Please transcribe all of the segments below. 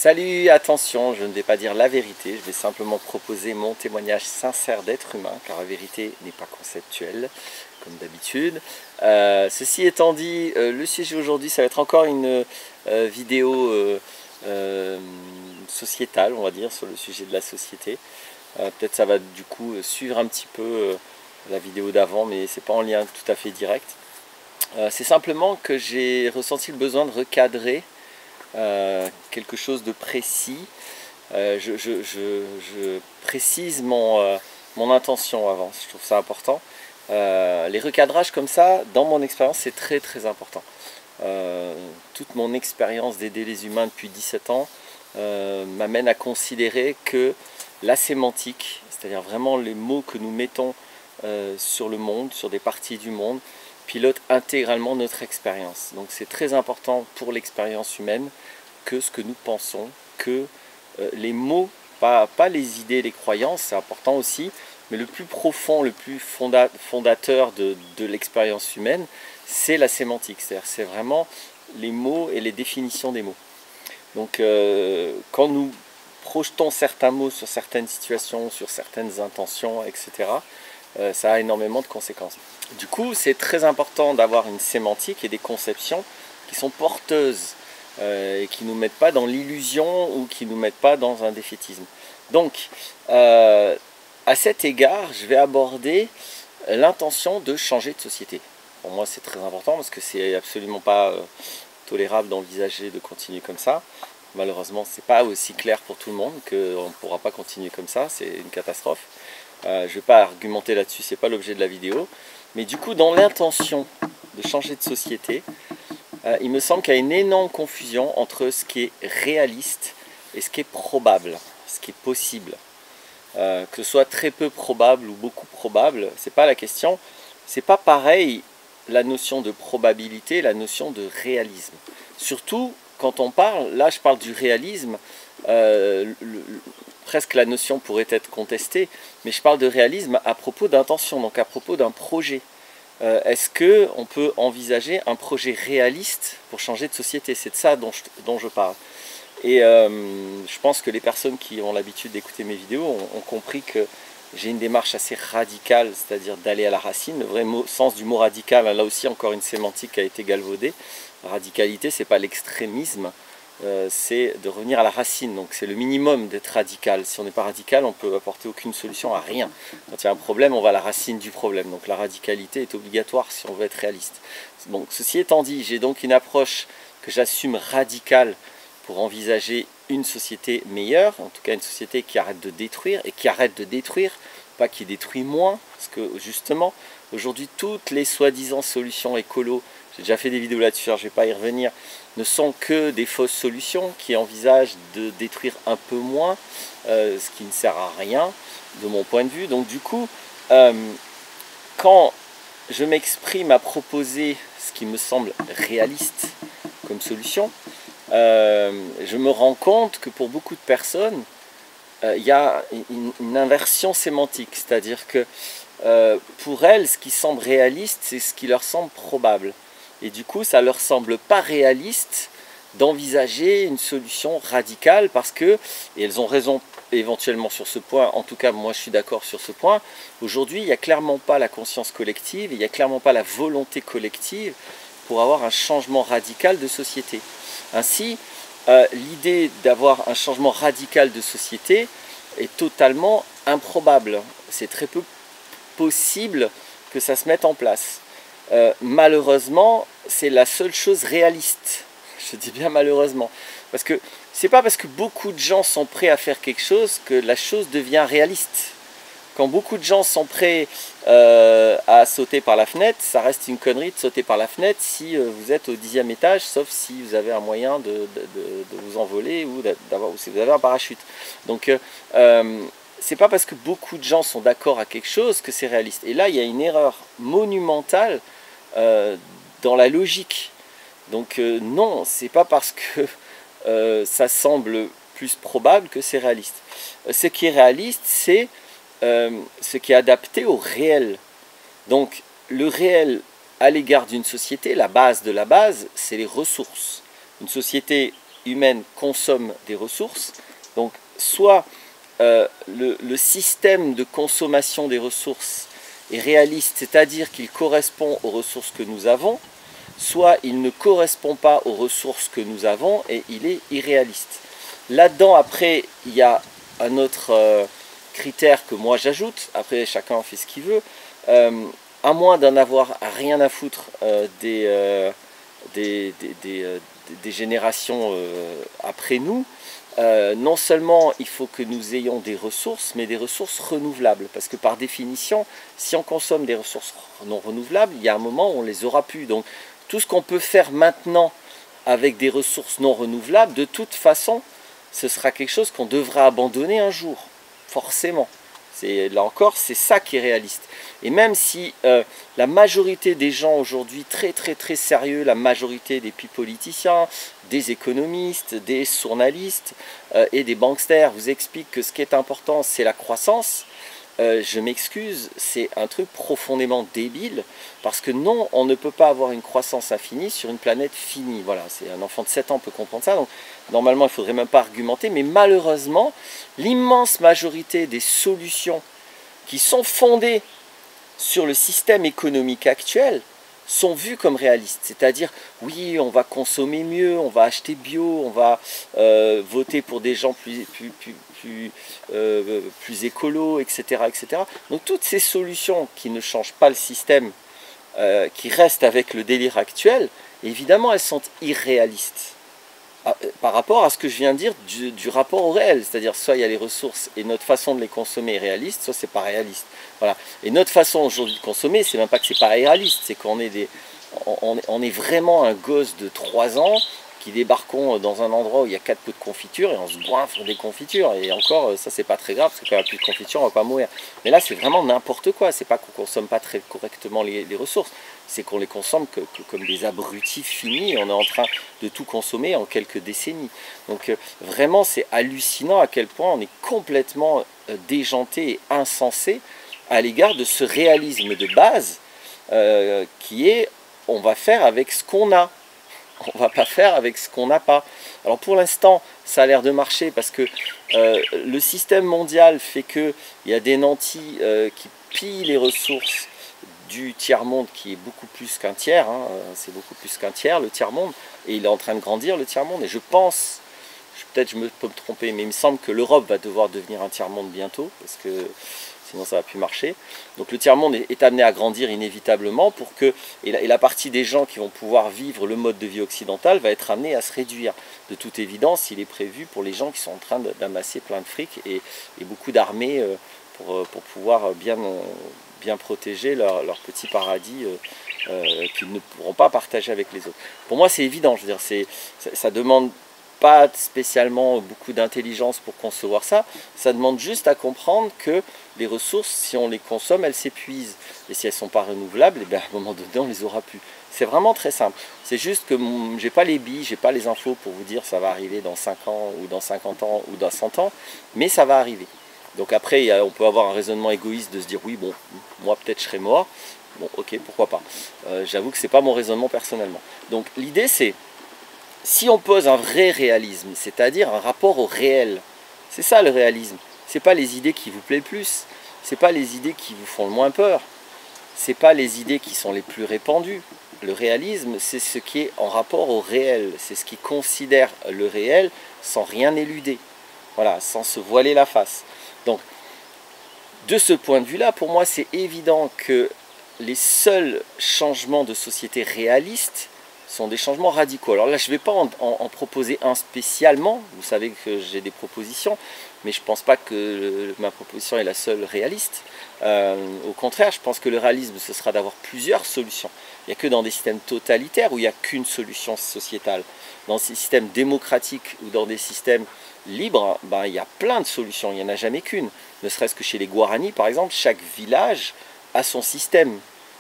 Salut, attention, je ne vais pas dire la vérité, je vais simplement proposer mon témoignage sincère d'être humain, car la vérité n'est pas conceptuelle, comme d'habitude. Ceci étant dit, le sujet aujourd'hui, ça va être encore une vidéo sociétale, on va dire, sur le sujet de la société. Peut-être ça va du coup suivre un petit peu la vidéo d'avant, mais c'est pas en lien tout à fait direct. C'est simplement que j'ai ressenti le besoin de recadrer quelque chose de précis. Je précise mon intention avant, je trouve ça important. Les recadrages comme ça, dans mon expérience, c'est très très important. Toute mon expérience d'aider les humains depuis 17 ans m'amène à considérer que la sémantique, c'est-à-dire vraiment les mots que nous mettons sur le monde, sur des parties du monde, pilote intégralement notre expérience. Donc c'est très important pour l'expérience humaine que ce que nous pensons, que les mots, pas les idées, les croyances, c'est important aussi, mais le plus profond, le plus fondateur de l'expérience humaine, c'est la sémantique, c'est-à-dire c'est vraiment les mots et les définitions des mots. Donc quand nous projetons certains mots sur certaines situations, sur certaines intentions, etc., ça a énormément de conséquences. Du coup, c'est très important d'avoir une sémantique et des conceptions qui sont porteuses et qui ne nous mettent pas dans l'illusion ou qui ne nous mettent pas dans un défaitisme. Donc, à cet égard, je vais aborder l'intention de changer de société. Pour moi, c'est très important parce que c'est absolument pas tolérable d'envisager de continuer comme ça. Malheureusement, c'est pas aussi clair pour tout le monde qu'on ne pourra pas continuer comme ça, c'est une catastrophe. Je ne vais pas argumenter là-dessus, c'est pas l'objet de la vidéo. Mais du coup, dans l'intention de changer de société, il me semble qu'il y a une énorme confusion entre ce qui est réaliste et ce qui est probable, ce qui est possible. Que ce soit très peu probable ou beaucoup probable, c'est pas la question. C'est pas pareil la notion de probabilité, la notion de réalisme. Surtout quand on parle, là je parle du réalisme, presque la notion pourrait être contestée, mais je parle de réalisme à propos d'intention, donc à propos d'un projet. Est-ce qu'on peut envisager un projet réaliste pour changer de société? C'est de ça dont je parle. Et je pense que les personnes qui ont l'habitude d'écouter mes vidéos ont compris que j'ai une démarche assez radicale, c'est-à-dire d'aller à la racine. Le vrai sens du mot radical, là aussi encore une sémantique a été galvaudée. La radicalité, c'est pas l'extrémisme, c'est de revenir à la racine. Donc c'est le minimum d'être radical. Si on n'est pas radical, on ne peut apporter aucune solution à rien. Quand il y a un problème, on va à la racine du problème. Donc la radicalité est obligatoire si on veut être réaliste. Donc ceci étant dit, j'ai donc une approche que j'assume radicale pour envisager une société meilleure, en tout cas une société qui arrête de détruire, et qui arrête de détruire, pas qui détruit moins, parce que justement, aujourd'hui, toutes les soi-disant solutions écolo, j'ai déjà fait des vidéos là-dessus, je ne vais pas y revenir, ne sont que des fausses solutions qui envisagent de détruire un peu moins, ce qui ne sert à rien, de mon point de vue. Donc du coup, quand je m'exprime à proposer ce qui me semble réaliste comme solution, je me rends compte que pour beaucoup de personnes, il y a une inversion sémantique, c'est-à-dire que pour elles, ce qui semble réaliste, c'est ce qui leur semble probable. Et du coup, ça ne leur semble pas réaliste d'envisager une solution radicale parce que, et elles ont raison éventuellement sur ce point, en tout cas moi je suis d'accord sur ce point, aujourd'hui il n'y a clairement pas la conscience collective, il n'y a clairement pas la volonté collective pour avoir un changement radical de société. Ainsi, l'idée d'avoir un changement radical de société est totalement improbable. C'est très peu possible que ça se mette en place. Malheureusement, c'est la seule chose réaliste. Je dis bien malheureusement. Parce que c'est pas parce que beaucoup de gens sont prêts à faire quelque chose que la chose devient réaliste. Quand beaucoup de gens sont prêts à sauter par la fenêtre, ça reste une connerie de sauter par la fenêtre si vous êtes au 10e étage, sauf si vous avez un moyen de vous envoler ou si vous avez un parachute. Donc, c'est pas parce que beaucoup de gens sont d'accord à quelque chose que c'est réaliste. Et là, il y a une erreur monumentale dans la logique. Donc, non, c'est pas parce que ça semble plus probable que c'est réaliste. Ce qui est réaliste, c'est ce qui est adapté au réel. Donc le réel à l'égard d'une société, la base de la base, c'est les ressources. Une société humaine consomme des ressources. Donc soit le système de consommation des ressources est réaliste, c'est-à-dire qu'il correspond aux ressources que nous avons, soit il ne correspond pas aux ressources que nous avons et il est irréaliste. Là-dedans, après, il y a un autre critère que moi j'ajoute, après chacun fait ce qu'il veut, à moins d'en avoir rien à foutre des générations après nous, non seulement il faut que nous ayons des ressources, mais des ressources renouvelables. Parce que par définition, si on consomme des ressources non renouvelables, il y a un moment où on ne les aura plus. Donc tout ce qu'on peut faire maintenant avec des ressources non renouvelables, de toute façon, ce sera quelque chose qu'on devra abandonner un jour, forcément. Là encore, c'est ça qui est réaliste. Et même si la majorité des gens aujourd'hui, très sérieux, la majorité des politiciens, des économistes, des journalistes et des banksters vous expliquent que ce qui est important, c'est la croissance, je m'excuse, c'est un truc profondément débile, parce que non, on ne peut pas avoir une croissance infinie sur une planète finie. Voilà, c'est un enfant de 7 ans peut comprendre ça, donc normalement il ne faudrait même pas argumenter, mais malheureusement, l'immense majorité des solutions qui sont fondées sur le système économique actuel sont vues comme réalistes. C'est-à-dire, oui, on va consommer mieux, on va acheter bio, on va voter pour des gens plus écolos, etc., etc. Donc toutes ces solutions qui ne changent pas le système, qui restent avec le délire actuel, évidemment, elles sont irréalistes. Par rapport à ce que je viens de dire du rapport au réel, c'est-à-dire soit il y a les ressources et notre façon de les consommer est réaliste, soit c'est pas réaliste. Voilà. Et notre façon aujourd'hui de consommer, c'est même pas que c'est pas réaliste, c'est qu'on est on est vraiment un gosse de 3 ans qui débarquons dans un endroit où il y a 4 pots de confiture et on se goinfre des confitures. Et encore, ça c'est pas très grave, parce que quand il n'y a plus de confiture, on va pas mourir. Mais là, c'est vraiment n'importe quoi. C'est pas qu'on consomme pas très correctement les ressources, c'est qu'on les consomme comme des abrutis finis et on est en train de tout consommer en quelques décennies. Donc vraiment, c'est hallucinant à quel point on est complètement déjanté et insensé à l'égard de ce réalisme de base qui est on va faire avec ce qu'on a. On ne va pas faire avec ce qu'on n'a pas. Alors pour l'instant, ça a l'air de marcher parce que le système mondial fait qu'il y a des nantis qui pillent les ressources du tiers-monde qui est beaucoup plus qu'un tiers, hein, c'est beaucoup plus qu'un tiers le tiers-monde, et il est en train de grandir le tiers-monde, et je pense, peut-être je peux me tromper, mais il me semble que l'Europe va devoir devenir un tiers-monde bientôt, parce que sinon ça ne va plus marcher. Donc le tiers-monde est amené à grandir inévitablement pour que, et la partie des gens qui vont pouvoir vivre le mode de vie occidental va être amenée à se réduire. De toute évidence, il est prévu pour les gens qui sont en train d'amasser plein de fric et beaucoup d'armées pour pouvoir bien protéger leur petit paradis qu'ils ne pourront pas partager avec les autres. Pour moi, c'est évident, je veux dire, ça demande pas spécialement beaucoup d'intelligence pour concevoir ça, ça demande juste à comprendre que les ressources, si on les consomme, elles s'épuisent. Et si elles ne sont pas renouvelables, et bien à un moment donné, on ne les aura plus. C'est vraiment très simple. C'est juste que je n'ai pas les billes, je n'ai pas les infos pour vous dire ça va arriver dans 5 ans, ou dans 50 ans, ou dans 100 ans, mais ça va arriver. Donc après, on peut avoir un raisonnement égoïste de se dire, oui, bon, moi peut-être je serai mort. Bon, ok, pourquoi pas. J'avoue que ce n'est pas mon raisonnement personnellement. Donc l'idée, c'est, si on pose un vrai réalisme, c'est-à-dire un rapport au réel, c'est ça le réalisme. Ce n'est pas les idées qui vous plaisent le plus, ce n'est pas les idées qui vous font le moins peur, ce n'est pas les idées qui sont les plus répandues. Le réalisme, c'est ce qui est en rapport au réel, c'est ce qui considère le réel sans rien éluder, voilà, sans se voiler la face. Donc, de ce point de vue-là, pour moi, c'est évident que les seuls changements de société réalistes sont des changements radicaux. Alors là, je ne vais pas en proposer un spécialement, vous savez que j'ai des propositions, mais je ne pense pas que ma proposition est la seule réaliste. Au contraire, je pense que le réalisme, ce sera d'avoir plusieurs solutions. Il n'y a que dans des systèmes totalitaires où il n'y a qu'une solution sociétale. Dans ces systèmes démocratiques ou dans des systèmes libres, ben, il y a plein de solutions, il n'y en a jamais qu'une. Ne serait-ce que chez les Guaranis, par exemple, chaque village a son système.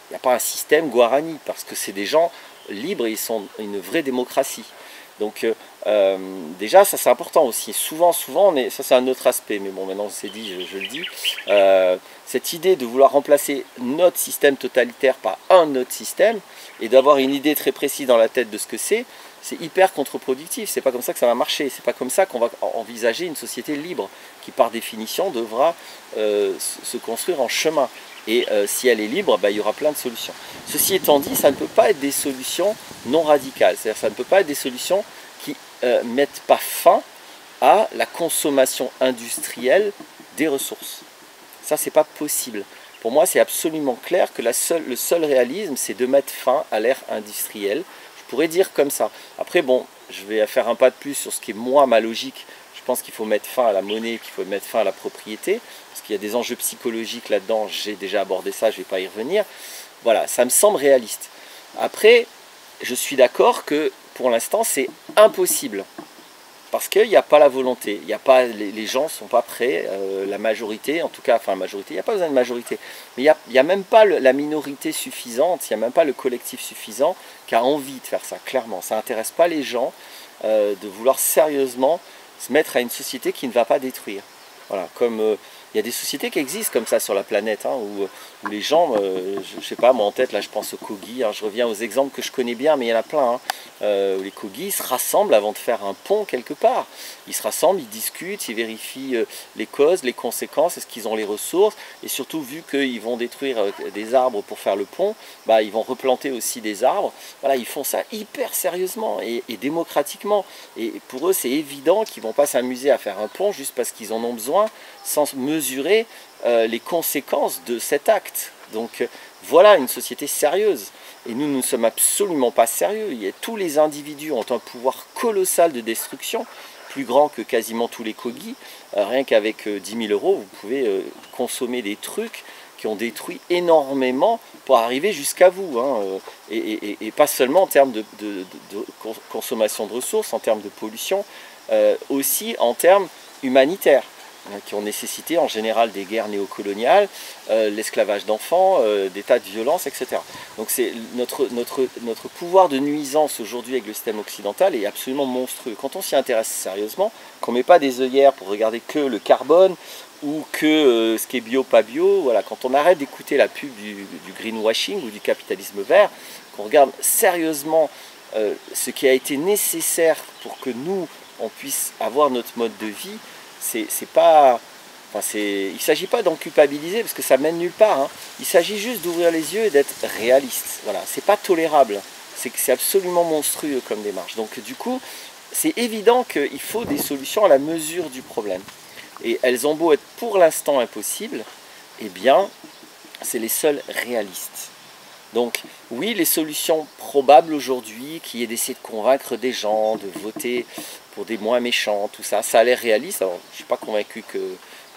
Il n'y a pas un système Guarani, parce que c'est des gens libres et ils sont une vraie démocratie. Donc déjà, ça c'est important aussi. Souvent, ça c'est un autre aspect, mais bon, maintenant c'est dit, je le dis. Cette idée de vouloir remplacer notre système totalitaire par un autre système, et d'avoir une idée très précise dans la tête de ce que c'est, c'est hyper contre-productif, c'est pas comme ça que ça va marcher, c'est pas comme ça qu'on va envisager une société libre, qui par définition devra se construire en chemin. Et si elle est libre, bah, il y aura plein de solutions. Ceci étant dit, ça ne peut pas être des solutions non radicales, c'est-à-dire ça ne peut pas être des solutions qui mettent pas fin à la consommation industrielle des ressources. Ça, c'est pas possible. Pour moi, c'est absolument clair que le seul réalisme, c'est de mettre fin à l'ère industrielle. Je pourrais dire comme ça. Après, bon, je vais faire un pas de plus sur ce qui est moi, ma logique. Je pense qu'il faut mettre fin à la monnaie, qu'il faut mettre fin à la propriété, parce qu'il y a des enjeux psychologiques là-dedans. J'ai déjà abordé ça, je ne vais pas y revenir. Voilà, ça me semble réaliste. Après, je suis d'accord que pour l'instant, c'est impossible. Parce qu'il n'y a pas la volonté, il y a pas, les gens ne sont pas prêts, la majorité, en tout cas, enfin majorité, il n'y a pas besoin de majorité, mais il n'y a même pas la minorité suffisante, il n'y a même pas le collectif suffisant qui a envie de faire ça, clairement. Ça n'intéresse pas les gens de vouloir sérieusement se mettre à une société qui ne va pas détruire. Voilà, comme il y a des sociétés qui existent comme ça sur la planète, hein, où les gens, je ne sais pas, moi en tête, là je pense aux Kogi, hein, je reviens aux exemples que je connais bien, mais il y en a plein, hein, où les Kogi se rassemblent avant de faire un pont quelque part. Ils se rassemblent, ils discutent, ils vérifient les causes, les conséquences, est-ce qu'ils ont les ressources, et surtout vu qu'ils vont détruire des arbres pour faire le pont, bah, ils vont replanter aussi des arbres. Voilà, ils font ça hyper sérieusement et démocratiquement. Et pour eux, c'est évident qu'ils ne vont pas s'amuser à faire un pont juste parce qu'ils en ont besoin, sans mesurer les conséquences de cet acte. Donc voilà une société sérieuse. Et nous ne sommes absolument pas sérieux. Tous les individus ont un pouvoir colossal de destruction, plus grand que quasiment tous les Kogi. Rien qu'avec 10 000 euros, vous pouvez consommer des trucs qui ont détruit énormément pour arriver jusqu'à vous. Hein, et pas seulement en termes de consommation de ressources, en termes de pollution, aussi en termes humanitaires, qui ont nécessité en général des guerres néocoloniales, l'esclavage d'enfants, des tas de violences, etc. Donc notre pouvoir de nuisance aujourd'hui avec le système occidental est absolument monstrueux. Quand on s'y intéresse sérieusement, qu'on ne met pas des œillères pour regarder que le carbone ou que ce qui est bio, pas bio, voilà, quand on arrête d'écouter la pub du greenwashing ou du capitalisme vert, qu'on regarde sérieusement ce qui a été nécessaire pour que nous, on puisse avoir notre mode de vie, il ne s'agit pas d'en culpabiliser parce que ça mène nulle part. Hein. Il s'agit juste d'ouvrir les yeux et d'être réaliste. Voilà, c'est pas tolérable. C'est absolument monstrueux comme démarche. Donc du coup, c'est évident qu'il faut des solutions à la mesure du problème. Et elles ont beau être pour l'instant impossibles, eh bien, c'est les seules réalistes. Donc oui, les solutions probables aujourd'hui, qui est d'essayer de convaincre des gens, de voter pour des moins méchants, tout ça, ça a l'air réaliste. Alors, je ne suis pas convaincu que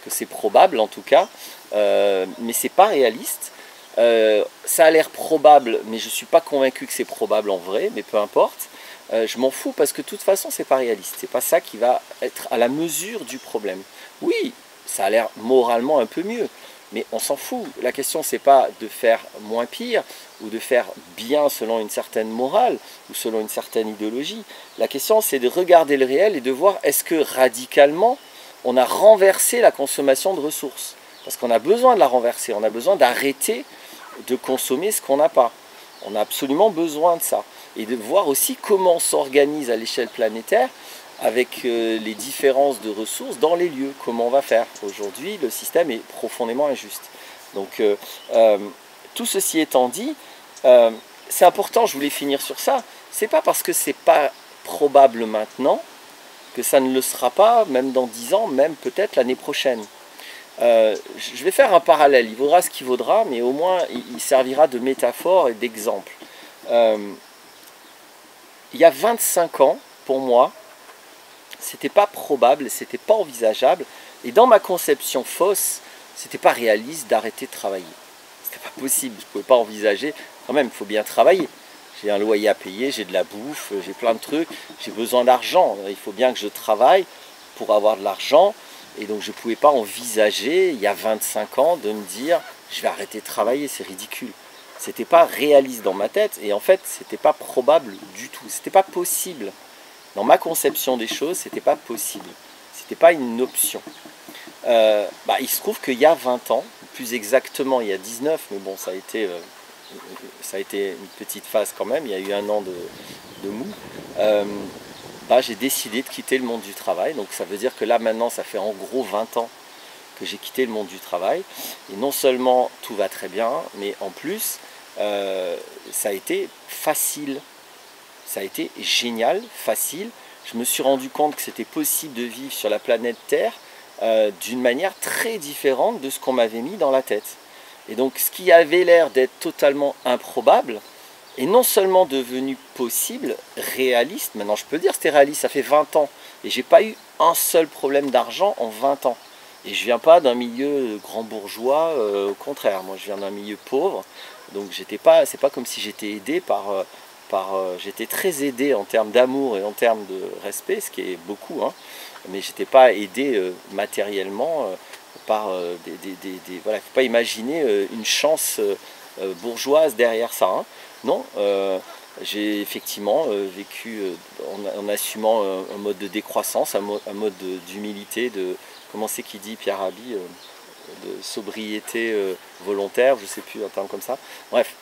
c'est probable en tout cas, mais c'est pas réaliste. Ça a l'air probable, mais je ne suis pas convaincu que c'est probable en vrai, mais peu importe. Je m'en fous parce que de toute façon, c'est pas réaliste. C'est pas ça qui va être à la mesure du problème. Oui, ça a l'air moralement un peu mieux, mais on s'en fout. La question, c'est pas de faire moins pire ou de faire bien selon une certaine morale ou selon une certaine idéologie. La question, c'est de regarder le réel et de voir est-ce que radicalement, on a renversé la consommation de ressources. Parce qu'on a besoin de la renverser, on a besoin d'arrêter de consommer ce qu'on n'a pas. On a absolument besoin de ça. Et de voir aussi comment on s'organise à l'échelle planétaire avec les différences de ressources dans les lieux, comment on va faire. Aujourd'hui, le système est profondément injuste. Donc, tout ceci étant dit, c'est important, je voulais finir sur ça, c'est pas parce que c'est pas probable maintenant que ça ne le sera pas, même dans 10 ans, même peut-être l'année prochaine. Je vais faire un parallèle, il vaudra ce qu'il vaudra, mais au moins il servira de métaphore et d'exemple. Il y a 25 ans, pour moi, c'était pas probable, c'était pas envisageable, et dans ma conception fausse, c'était pas réaliste d'arrêter de travailler. C'était pas possible, je pouvais pas envisager, quand même, il faut bien travailler. J'ai un loyer à payer, j'ai de la bouffe, j'ai plein de trucs, j'ai besoin d'argent, il faut bien que je travaille pour avoir de l'argent, et donc je ne pouvais pas envisager, il y a 25 ans, de me dire, je vais arrêter de travailler, c'est ridicule. C'était pas réaliste dans ma tête, et en fait, c'était pas probable du tout, c'était pas possible. Dans ma conception des choses, c'était pas possible, c'était pas une option. Il se trouve qu'il y a 20 ans, plus exactement il y a 19, mais bon, ça a été une petite phase quand même, il y a eu un an de mou. j'ai décidé de quitter le monde du travail. Donc ça veut dire que là maintenant ça fait en gros 20 ans que j'ai quitté le monde du travail. Et non seulement tout va très bien, mais en plus ça a été facile. Ça a été génial, facile. Je me suis rendu compte que c'était possible de vivre sur la planète Terre d'une manière très différente de ce qu'on m'avait mis dans la tête. Et donc ce qui avait l'air d'être totalement improbable est non seulement devenu possible, réaliste. Maintenant je peux dire c'était réaliste, ça fait 20 ans. Et j'ai pas eu un seul problème d'argent en 20 ans. Et je viens pas d'un milieu grand bourgeois, au contraire, moi je viens d'un milieu pauvre. Donc c'est pas comme si j'étais aidé j'étais très aidé en termes d'amour et en termes de respect, ce qui est beaucoup, hein, mais j'étais pas aidé matériellement par voilà, faut pas imaginer une chance bourgeoise derrière ça, hein. Non, j'ai effectivement vécu en assumant un mode de décroissance, un mode d'humilité, comment c'est qu'il dit Pierre Rabhi, de sobriété volontaire, je sais plus un terme comme ça, bref.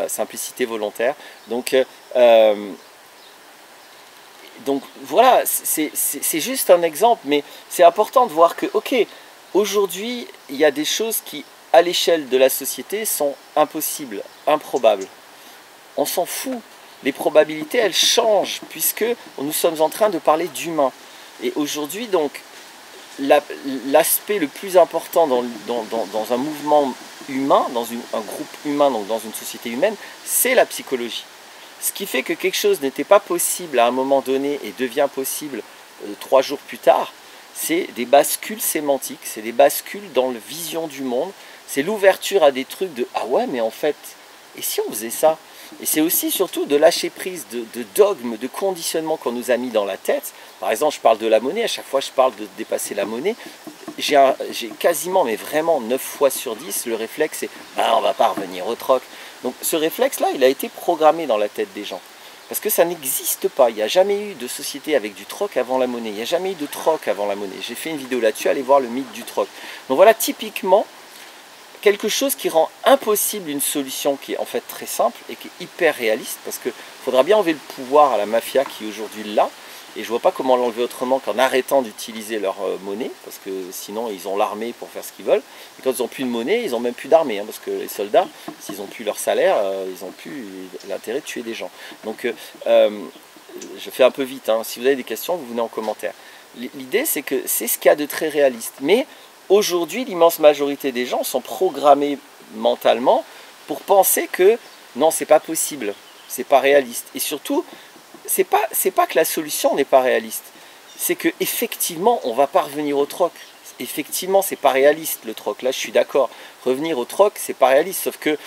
Simplicité volontaire. Donc voilà, c'est juste un exemple, mais c'est important de voir que, ok, aujourd'hui, il y a des choses qui, à l'échelle de la société, sont impossibles, improbables. On s'en fout. Les probabilités, elles changent, puisque nous sommes en train de parler d'humain. Et aujourd'hui, donc, l'aspect le plus important dans un mouvement humain, dans un groupe humain, donc dans une société humaine, c'est la psychologie. Ce qui fait que quelque chose n'était pas possible à un moment donné et devient possible 3 jours plus tard, c'est des bascules sémantiques, c'est des bascules dans la vision du monde, c'est l'ouverture à des trucs de « ah ouais, mais en fait, et si on faisait ça ?» Et c'est aussi surtout de lâcher prise de dogmes, de conditionnements qu'on nous a mis dans la tête. Par exemple, je parle de la monnaie, à chaque fois je parle de dépasser la monnaie. J'ai quasiment, mais vraiment 9 fois sur 10, le réflexe c'est on ne va pas revenir au troc. Donc ce réflexe-là, il a été programmé dans la tête des gens. Parce que ça n'existe pas. Il n'y a jamais eu de société avec du troc avant la monnaie. Il n'y a jamais eu de troc avant la monnaie. J'ai fait une vidéo là-dessus, allez voir le mythe du troc. Donc voilà, typiquement, quelque chose qui rend impossible une solution qui est en fait très simple et qui est hyper réaliste, parce qu'il faudra bien enlever le pouvoir à la mafia qui aujourd'hui l'a, et je vois pas comment l'enlever autrement qu'en arrêtant d'utiliser leur monnaie, parce que sinon ils ont l'armée pour faire ce qu'ils veulent, et quand ils n'ont plus de monnaie, ils n'ont même plus d'armée, hein, parce que les soldats, s'ils n'ont plus leur salaire, ils n'ont plus l'intérêt de tuer des gens. Donc je fais un peu vite, hein. Si vous avez des questions, vous venez en commentaire. L'idée c'est que c'est ce qu'il y a de très réaliste, mais aujourd'hui, l'immense majorité des gens sont programmés mentalement pour penser que non, c'est pas possible, c'est pas réaliste. Et surtout, c'est pas que la solution n'est pas réaliste, c'est que effectivement, on va pas revenir au troc. Effectivement, c'est pas réaliste le troc. Là, je suis d'accord. Revenir au troc, c'est pas réaliste, sauf que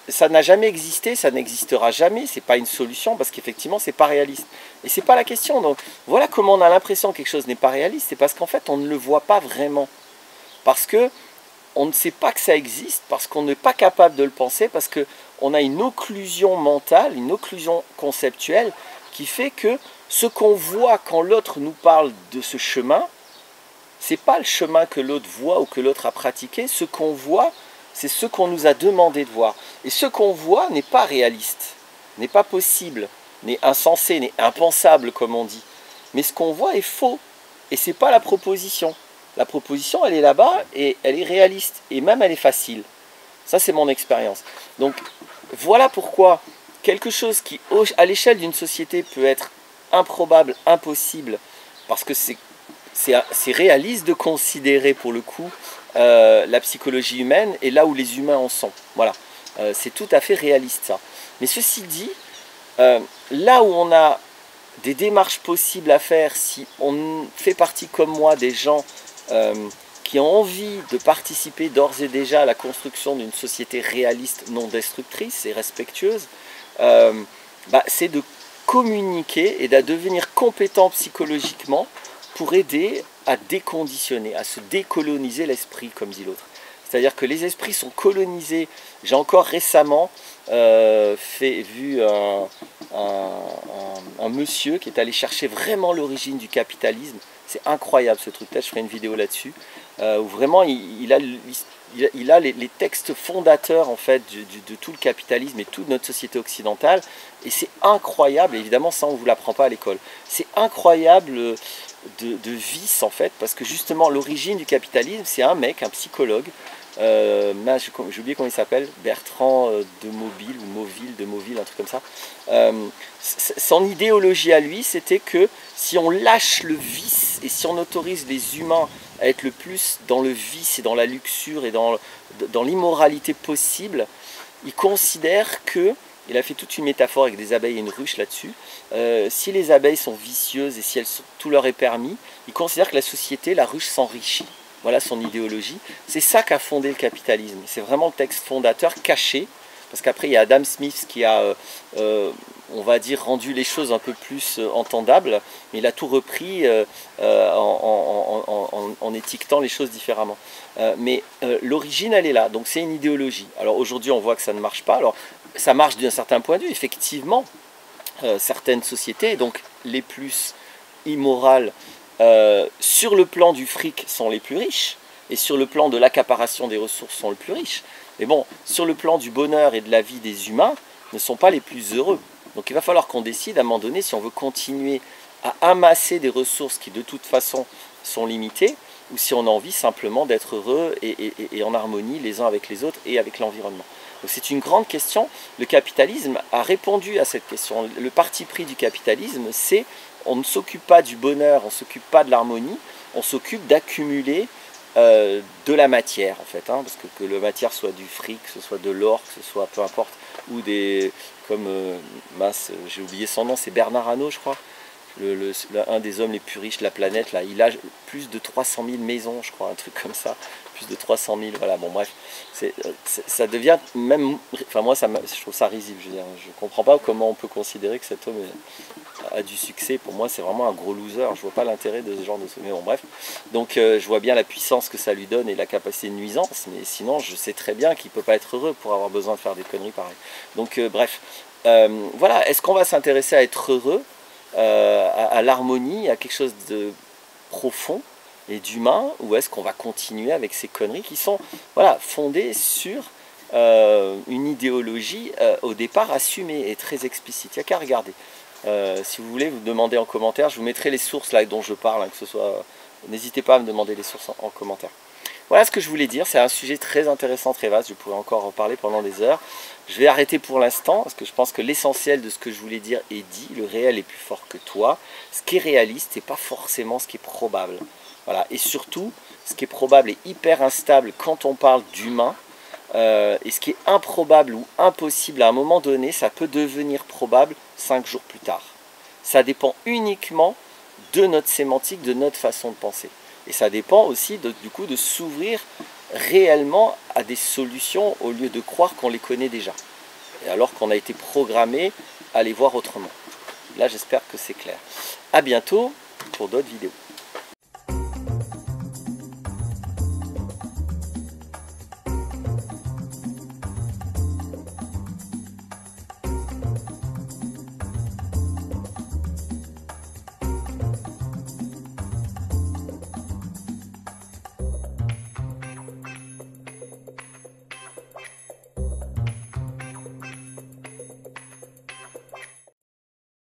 ça n'a jamais existé, ça n'existera jamais. C'est pas une solution parce qu'effectivement, c'est pas réaliste. Et c'est pas la question. Donc, voilà comment on a l'impression que quelque chose n'est pas réaliste. C'est parce qu'en fait, on ne le voit pas vraiment. Parce qu'on ne sait pas que ça existe, parce qu'on n'est pas capable de le penser, parce qu'on a une occlusion mentale, une occlusion conceptuelle qui fait que ce qu'on voit quand l'autre nous parle de ce chemin, ce n'est pas le chemin que l'autre voit ou que l'autre a pratiqué. Ce qu'on voit, c'est ce qu'on nous a demandé de voir. Et ce qu'on voit n'est pas réaliste, n'est pas possible, n'est insensé, n'est impensable comme on dit. Mais ce qu'on voit est faux, et ce n'est pas la proposition. La proposition, elle est là-bas et elle est réaliste. Et même, elle est facile. Ça, c'est mon expérience. Donc, voilà pourquoi quelque chose qui, à l'échelle d'une société, peut être improbable, impossible, parce que c'est réaliste de considérer, pour le coup, la psychologie humaine et là où les humains en sont. Voilà. C'est tout à fait réaliste, ça. Mais ceci dit, là où on a des démarches possibles à faire, si on fait partie, comme moi, des gens qui ont envie de participer d'ores et déjà à la construction d'une société réaliste, non destructrice et respectueuse, c'est de communiquer et de devenir compétent psychologiquement pour aider à déconditionner, à se décoloniser l'esprit, comme dit l'autre. C'est-à-dire que les esprits sont colonisés. J'ai encore récemment vu un monsieur qui est allé chercher vraiment l'origine du capitalisme. C'est incroyable ce truc-là, je ferai une vidéo là-dessus, où vraiment il a les textes fondateurs en fait de tout le capitalisme et toute notre société occidentale, et c'est incroyable. Évidemment ça on ne vous l'apprend pas à l'école. C'est incroyable de vice en fait, parce que justement l'origine du capitalisme, c'est un mec, un psychologue, j'ai oublié comment il s'appelle, Bertrand de Mobile ou Moville, un truc comme ça. Son idéologie à lui, c'était que si on lâche le vice et si on autorise les humains à être le plus dans le vice et dans la luxure et dans l'immoralité possible, il considère que, il a fait toute une métaphore avec des abeilles et une ruche là-dessus, si les abeilles sont vicieuses et si tout leur est permis, il considère que la société, la ruche s'enrichit. Voilà son idéologie. C'est ça qu'a fondé le capitalisme. C'est vraiment le texte fondateur caché, parce qu'après il y a Adam Smith qui a, on va dire, rendu les choses un peu plus entendables, mais il a tout repris en étiquetant les choses différemment. Mais l'origine, elle est là, donc c'est une idéologie. Alors aujourd'hui, on voit que ça ne marche pas. Alors ça marche d'un certain point de vue, effectivement. Certaines sociétés, donc les plus immorales, sur le plan du fric sont les plus riches, et sur le plan de l'accaparation des ressources sont les plus riches. Mais bon, sur le plan du bonheur et de la vie des humains, ne sont pas les plus heureux. Donc il va falloir qu'on décide à un moment donné si on veut continuer à amasser des ressources qui de toute façon sont limitées, ou si on a envie simplement d'être heureux et en harmonie les uns avec les autres et avec l'environnement. Donc c'est une grande question. Le capitalisme a répondu à cette question. Le parti pris du capitalisme, c'est on ne s'occupe pas du bonheur, on ne s'occupe pas de l'harmonie, on s'occupe d'accumuler de la matière en fait, hein, parce que la matière soit du fric, que ce soit de l'or, que ce soit peu importe, ou des, comme j'ai oublié son nom, c'est Bernard Arnault je crois, un des hommes les plus riches de la planète, là, il a plus de 300 000 maisons, je crois, un truc comme ça, plus de 300 000, voilà, bon bref, ça devient même, enfin moi je trouve ça risible, je veux dire, je comprends pas comment on peut considérer que cet homme a du succès. Pour moi c'est vraiment un gros loser, je vois pas l'intérêt de ce genre de truc, mais bon bref, donc je vois bien la puissance que ça lui donne et la capacité de nuisance, mais sinon je sais très bien qu'il peut pas être heureux pour avoir besoin de faire des conneries pareilles. Donc bref, voilà, est-ce qu'on va s'intéresser à être heureux, à l'harmonie, à quelque chose de profond et d'humain, ou est-ce qu'on va continuer avec ces conneries qui sont voilà, fondées sur une idéologie au départ assumée et très explicite. Il n'y a qu'à regarder. Si vous voulez, vous demandez en commentaire, je vous mettrai les sources là dont je parle, hein, que ce soit, n'hésitez pas à me demander les sources en commentaire. Voilà ce que je voulais dire, c'est un sujet très intéressant, très vaste, je pourrais encore en parler pendant des heures. Je vais arrêter pour l'instant, parce que je pense que l'essentiel de ce que je voulais dire est dit, le réel est plus fort que toi. Ce qui est réaliste n'est pas forcément ce qui est probable. Voilà. Et surtout, ce qui est probable est hyper instable quand on parle d'humain, et ce qui est improbable ou impossible à un moment donné, ça peut devenir probable 5 jours plus tard. Ça dépend uniquement de notre sémantique, de notre façon de penser. Et ça dépend aussi du coup de s'ouvrir réellement à des solutions au lieu de croire qu'on les connaît déjà. Et alors qu'on a été programmé à les voir autrement. Là j'espère que c'est clair. A bientôt pour d'autres vidéos.